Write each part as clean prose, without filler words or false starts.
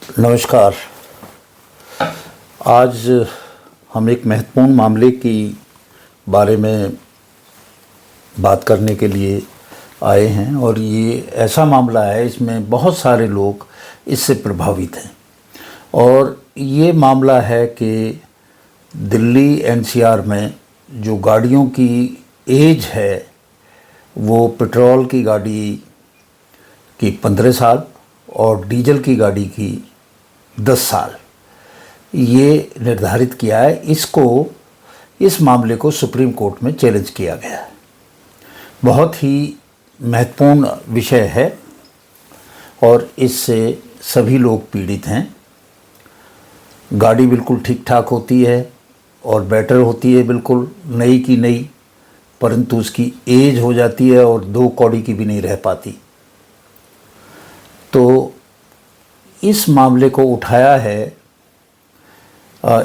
नमस्कार। आज हम एक महत्वपूर्ण मामले की बारे में बात करने के लिए आए हैं और ये ऐसा मामला है, इसमें बहुत सारे लोग इससे प्रभावित हैं। और ये मामला है कि दिल्ली एनसीआर में जो गाड़ियों की एज है वो पेट्रोल की गाड़ी की 15 साल और डीजल की गाड़ी की 10 साल ये निर्धारित किया है। इस मामले को सुप्रीम कोर्ट में चैलेंज किया गया है। बहुत ही महत्वपूर्ण विषय है और इससे सभी लोग पीड़ित हैं। गाड़ी बिल्कुल ठीक ठाक होती है और बेटर होती है, बिल्कुल नई की नई, परंतु उसकी एज हो जाती है और 2 कौड़ी की भी नहीं रह पाती। तो इस मामले को उठाया है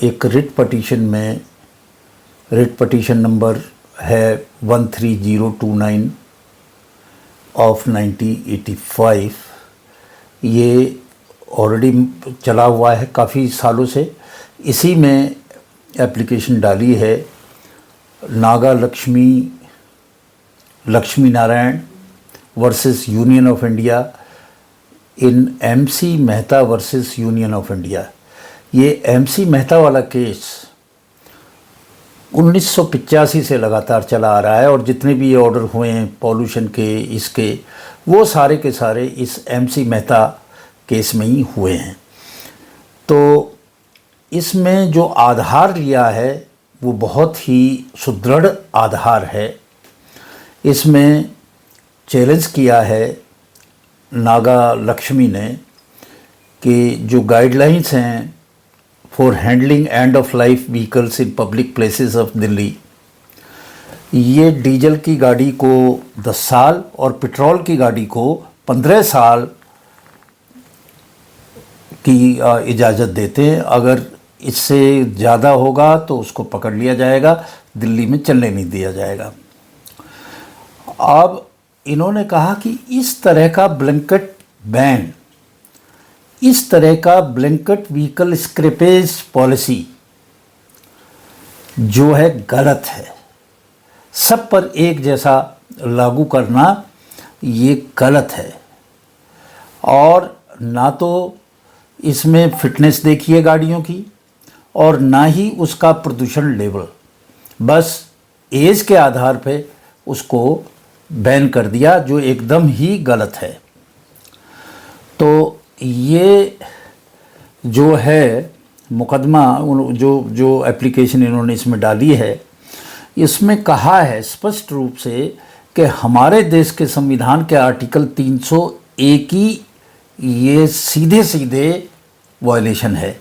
एक रिट पिटीशन में। रिट पिटीशन नंबर है 13029 ऑफ 1985। ये ऑलरेडी चला हुआ है काफ़ी सालों से। इसी में एप्लीकेशन डाली है Naga Lakshmi Narayan versus union of India in MC Mehta versus union of India. ये MC मेहता वाला केस 1985 से लगातार चला आ रहा है और जितने भी ये ऑर्डर हुए हैं पॉल्यूशन के, इसके, वो सारे के सारे इस MC मेहता केस में ही हुए हैं। तो इसमें जो आधार लिया है वो बहुत ही सुदृढ़ आधार है। इसमें चैलेंज किया है नागा लक्ष्मी ने कि जो गाइडलाइंस हैं for handling end of life vehicles in public places of Delhi, ये डीजल की गाड़ी को 10 साल और पेट्रोल की गाड़ी को 15 साल की इजाज़त देते हैं। अगर इससे ज़्यादा होगा तो उसको पकड़ लिया जाएगा, दिल्ली में चलने नहीं दिया जाएगा। अब इन्होंने कहा कि इस तरह का ब्लैंकेट बैन, इस तरह का ब्लैंकेट व्हीकल स्क्रैपेज पॉलिसी जो है गलत है। सब पर एक जैसा लागू करना ये गलत है। और ना तो इसमें फिटनेस देखिए गाड़ियों की और ना ही उसका प्रदूषण लेवल, बस एज के आधार पे उसको बैन कर दिया, जो एकदम ही गलत है। तो ये जो है मुकदमा, जो एप्लीकेशन इन्होंने इसमें डाली है, इसमें कहा है स्पष्ट रूप से कि हमारे देश के संविधान के आर्टिकल 301 की ये सीधे सीधे वायलेशन है।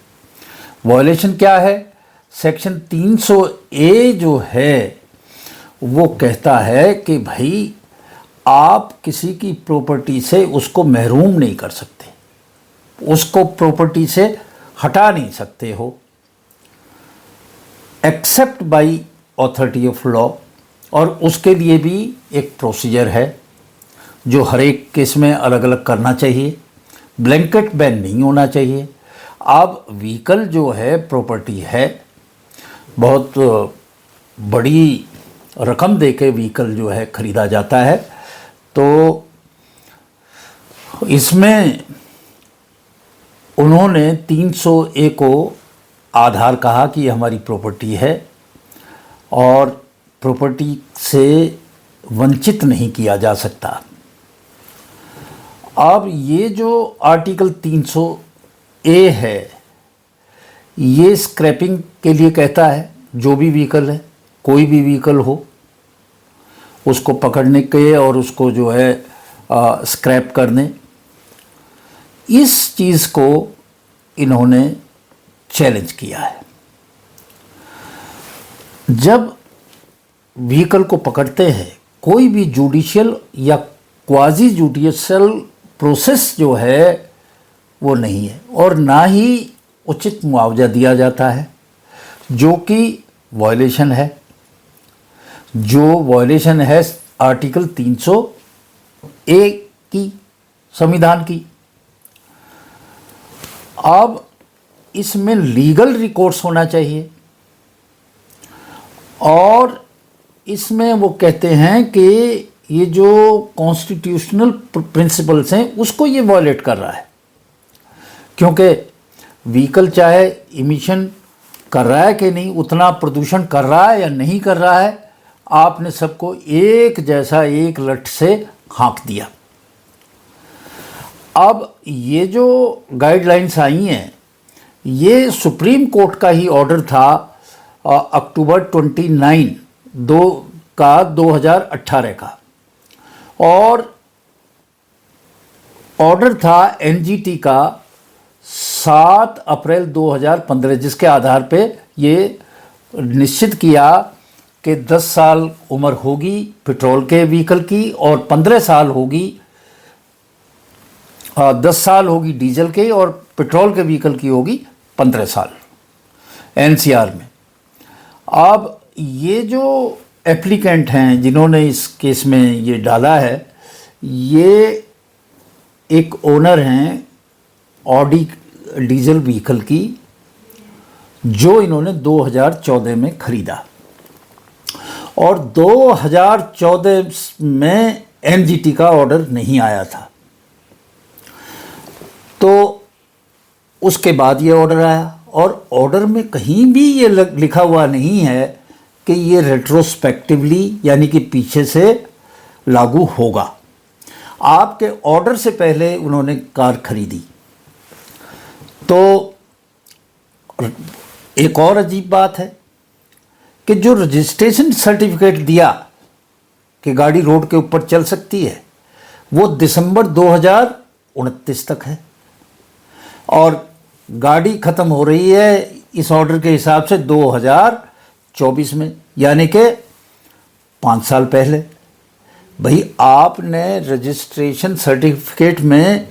वायलेशन क्या है? सेक्शन 300A जो है वो कहता है कि भाई आप किसी की प्रॉपर्टी से उसको महरूम नहीं कर सकते, उसको प्रॉपर्टी से हटा नहीं सकते हो except by authority of law. और उसके लिए भी एक प्रोसीजर है जो हर एक केस में अलग अलग करना चाहिए। ब्लैंकेट बैन नहीं होना चाहिए। अब व्हीकल जो है प्रॉपर्टी है, बहुत बड़ी रकम दे के व्हीकल जो है ख़रीदा जाता है। तो इसमें उन्होंने 300A को आधार कहा कि ये हमारी प्रॉपर्टी है और प्रॉपर्टी से वंचित नहीं किया जा सकता। अब ये जो आर्टिकल 300A है ये स्क्रैपिंग के लिए कहता है। जो भी व्हीकल है, कोई भी व्हीकल हो, उसको पकड़ने के और उसको जो है स्क्रैप करने, इस चीज़ को इन्होंने चैलेंज किया है। जब व्हीकल को पकड़ते हैं, कोई भी जुडिशियल या क्वाजी जुडिशियल प्रोसेस जो है वो नहीं है और ना ही उचित मुआवजा दिया जाता है, जो कि वायलेशन है। जो वायलेशन है आर्टिकल 300A की, संविधान की। अब इसमें लीगल रिकोर्स होना चाहिए और इसमें वो कहते हैं कि ये जो कॉन्स्टिट्यूशनल प्रिंसिपल्स हैं उसको ये वॉयलेट कर रहा है, क्योंकि व्हीकल चाहे इमिशन कर रहा है कि नहीं, उतना प्रदूषण कर रहा है या नहीं कर रहा है, आपने सबको एक जैसा एक लठ से हाँक दिया। अब ये जो गाइडलाइंस आई हैं ये सुप्रीम कोर्ट का ही ऑर्डर था अक्टूबर 29 2018 का, और ऑर्डर था एनजीटी का 7 अप्रैल 2015, जिसके आधार पे ये निश्चित किया कि 10 साल उम्र होगी पेट्रोल के व्हीकल की और 15 साल होगी 10 साल होगी डीजल के और पेट्रोल के व्हीकल की होगी 15 साल एनसीआर में। अब ये जो एप्लीकेंट हैं जिन्होंने इस केस में ये डाला है, ये एक ओनर हैं ऑडी डीजल व्हीकल की, जो इन्होंने 2014 में ख़रीदा और 2014 में एनजीटी का ऑर्डर नहीं आया था, तो उसके बाद ये ऑर्डर आया और ऑर्डर में कहीं भी ये लिखा हुआ नहीं है कि ये रेट्रोस्पेक्टिवली यानी कि पीछे से लागू होगा। आपके ऑर्डर से पहले उन्होंने कार खरीदी। तो एक और अजीब बात है कि जो रजिस्ट्रेशन सर्टिफिकेट दिया कि गाड़ी रोड के ऊपर चल सकती है वो दिसंबर 2029 तक है और गाड़ी ख़त्म हो रही है इस ऑर्डर के हिसाब से 2024 में, यानी कि 5 साल पहले। भाई आपने रजिस्ट्रेशन सर्टिफिकेट में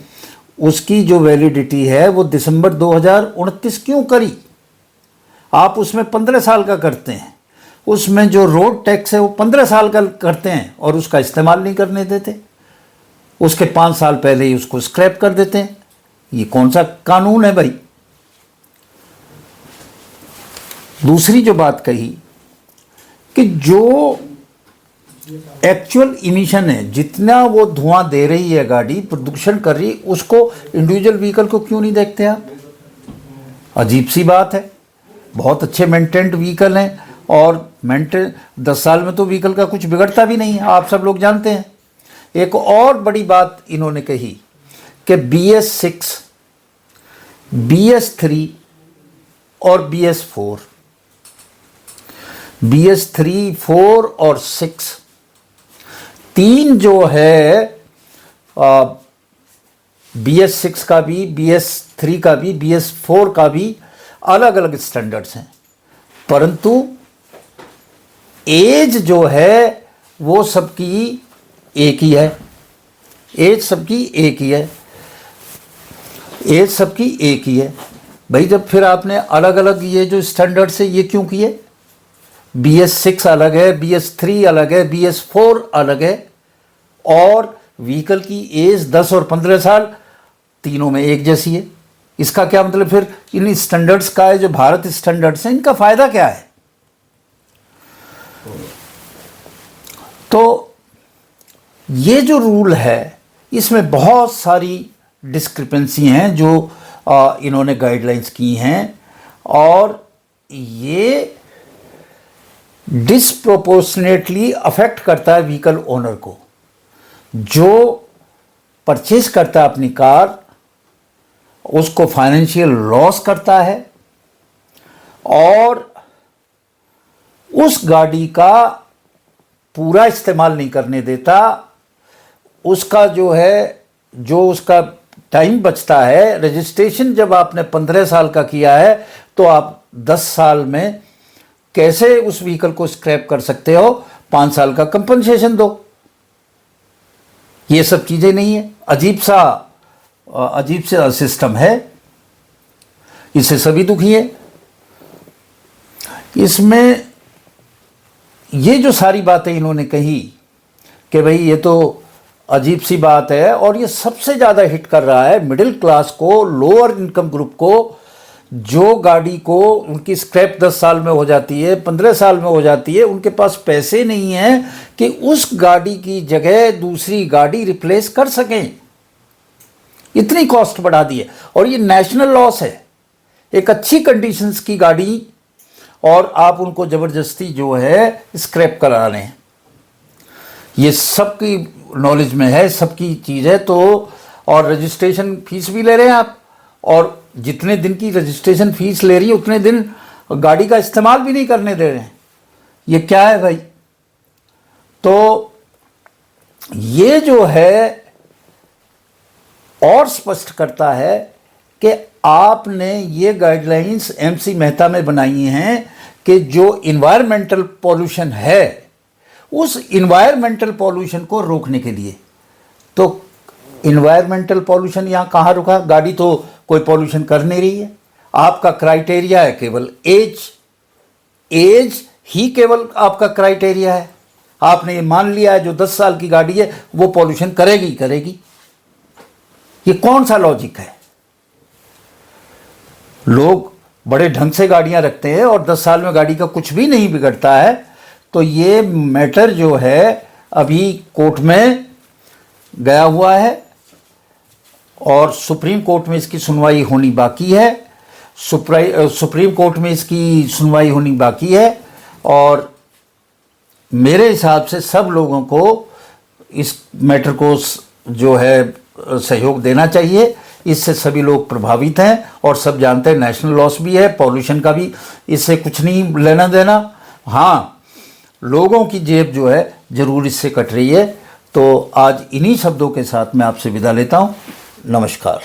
उसकी जो वैलिडिटी है वो दिसंबर 2029 क्यों करी? आप उसमें 15 साल का करते हैं, उसमें जो रोड टैक्स है वो 15 साल का करते हैं और उसका इस्तेमाल नहीं करने देते, उसके 5 साल पहले ही उसको स्क्रैप कर देते हैं। ये कौन सा कानून है भाई? दूसरी जो बात कही कि जो एक्चुअल इमिशन है, जितना वो धुआं दे रही है गाड़ी, प्रदूषण कर रही है, उसको इंडिविजुअल व्हीकल को क्यों नहीं देखते आप? अजीब सी बात है। बहुत अच्छे मेंटेन्ड व्हीकल हैं और 10 साल में तो व्हीकल का कुछ बिगड़ता भी नहीं है, आप सब लोग जानते हैं। एक और बड़ी बात इन्होंने कही कि BS6, BS3 और BS4, BS3, 4 और 6 तीन जो है BS6 का भी, BS3 का भी, BS4 का भी अलग अलग स्टैंडर्ड्स हैं, परंतु एज जो है वो सबकी एक ही है। एज सबकी एक ही है, एज सबकी एक ही है। भाई जब फिर आपने अलग अलग ये जो स्टैंडर्ड्स है ये क्यों किए? BS6 अलग है, BS3 अलग है, BS4 अलग है और व्हीकल की एज 10 और 15 साल तीनों में एक जैसी है। इसका क्या मतलब? फिर इन स्टैंडर्ड्स का है जो भारत स्टैंडर्ड्स हैं, इनका फ़ायदा क्या है? तो ये जो रूल है इसमें बहुत सारी डिस्क्रिपेंसी हैं जो इन्होंने गाइडलाइंस की हैं और ये डिसप्रोपोर्शनेटली अफेक्ट करता है व्हीकल ओनर को। जो परचेज करता है अपनी कार उसको फाइनेंशियल लॉस करता है और उस गाड़ी का पूरा इस्तेमाल नहीं करने देता। उसका जो है, जो उसका टाइम बचता है, रजिस्ट्रेशन जब आपने 15 साल का किया है तो आप 10 साल में कैसे उस व्हीकल को स्क्रैप कर सकते हो? 5 साल का कंपनसेशन दो। ये सब चीज़ें नहीं है। अजीब सा सिस्टम है, इससे सभी दुखी है। इसमें ये जो सारी बातें इन्होंने कही कि भाई ये तो अजीब सी बात है। और ये सबसे ज़्यादा हिट कर रहा है मिडिल क्लास को, लोअर इनकम ग्रुप को, जो गाड़ी को उनकी स्क्रैप 10 साल में हो जाती है, 15 साल में हो जाती है, उनके पास पैसे नहीं हैं कि उस गाड़ी की जगह दूसरी गाड़ी रिप्लेस कर सकें। इतनी कॉस्ट बढ़ा दी है और ये नेशनल लॉस है। एक अच्छी कंडीशंस की गाड़ी और आप उनको ज़बरदस्ती जो है स्क्रैप करा रहे हैं। ये सबकी नॉलेज में है, सबकी चीज़ है। तो और रजिस्ट्रेशन फीस भी ले रहे हैं आप, और जितने दिन की रजिस्ट्रेशन फीस ले रही है उतने दिन गाड़ी का इस्तेमाल भी नहीं करने दे रहे हैं। ये क्या है भाई? तो ये जो है और स्पष्ट करता है कि आपने ये गाइडलाइंस एमसी मेहता में बनाई हैं कि जो इन्वायरमेंटल पॉल्यूशन है उस इन्वायरमेंटल पॉल्यूशन को रोकने के लिए। तो इन्वायरमेंटल पॉल्यूशन यहाँ कहाँ रुका? गाड़ी तो कोई पॉल्यूशन कर नहीं रही है। आपका क्राइटेरिया है केवल एज ही केवल आपका क्राइटेरिया है। आपने ये मान लिया है जो 10 साल की गाड़ी है वो पॉल्यूशन करेगी करेगी। ये कौन सा लॉजिक है? लोग बड़े ढंग से गाड़ियां रखते हैं और 10 साल में गाड़ी का कुछ भी नहीं बिगड़ता है। तो ये मैटर जो है अभी कोर्ट में गया हुआ है और सुप्रीम कोर्ट में इसकी सुनवाई होनी बाकी है। सुप्रीम कोर्ट में इसकी सुनवाई होनी बाकी है और मेरे हिसाब से सब लोगों को इस मैटर को जो है सहयोग देना चाहिए। इससे सभी लोग प्रभावित हैं और सब जानते हैं नेशनल लॉस भी है, पॉल्यूशन का भी इससे कुछ नहीं लेना देना। हाँ, लोगों की जेब जो है ज़रूर इससे कट रही है। तो आज इन्हीं शब्दों के साथ मैं आपसे विदा लेता हूँ। नमस्कार।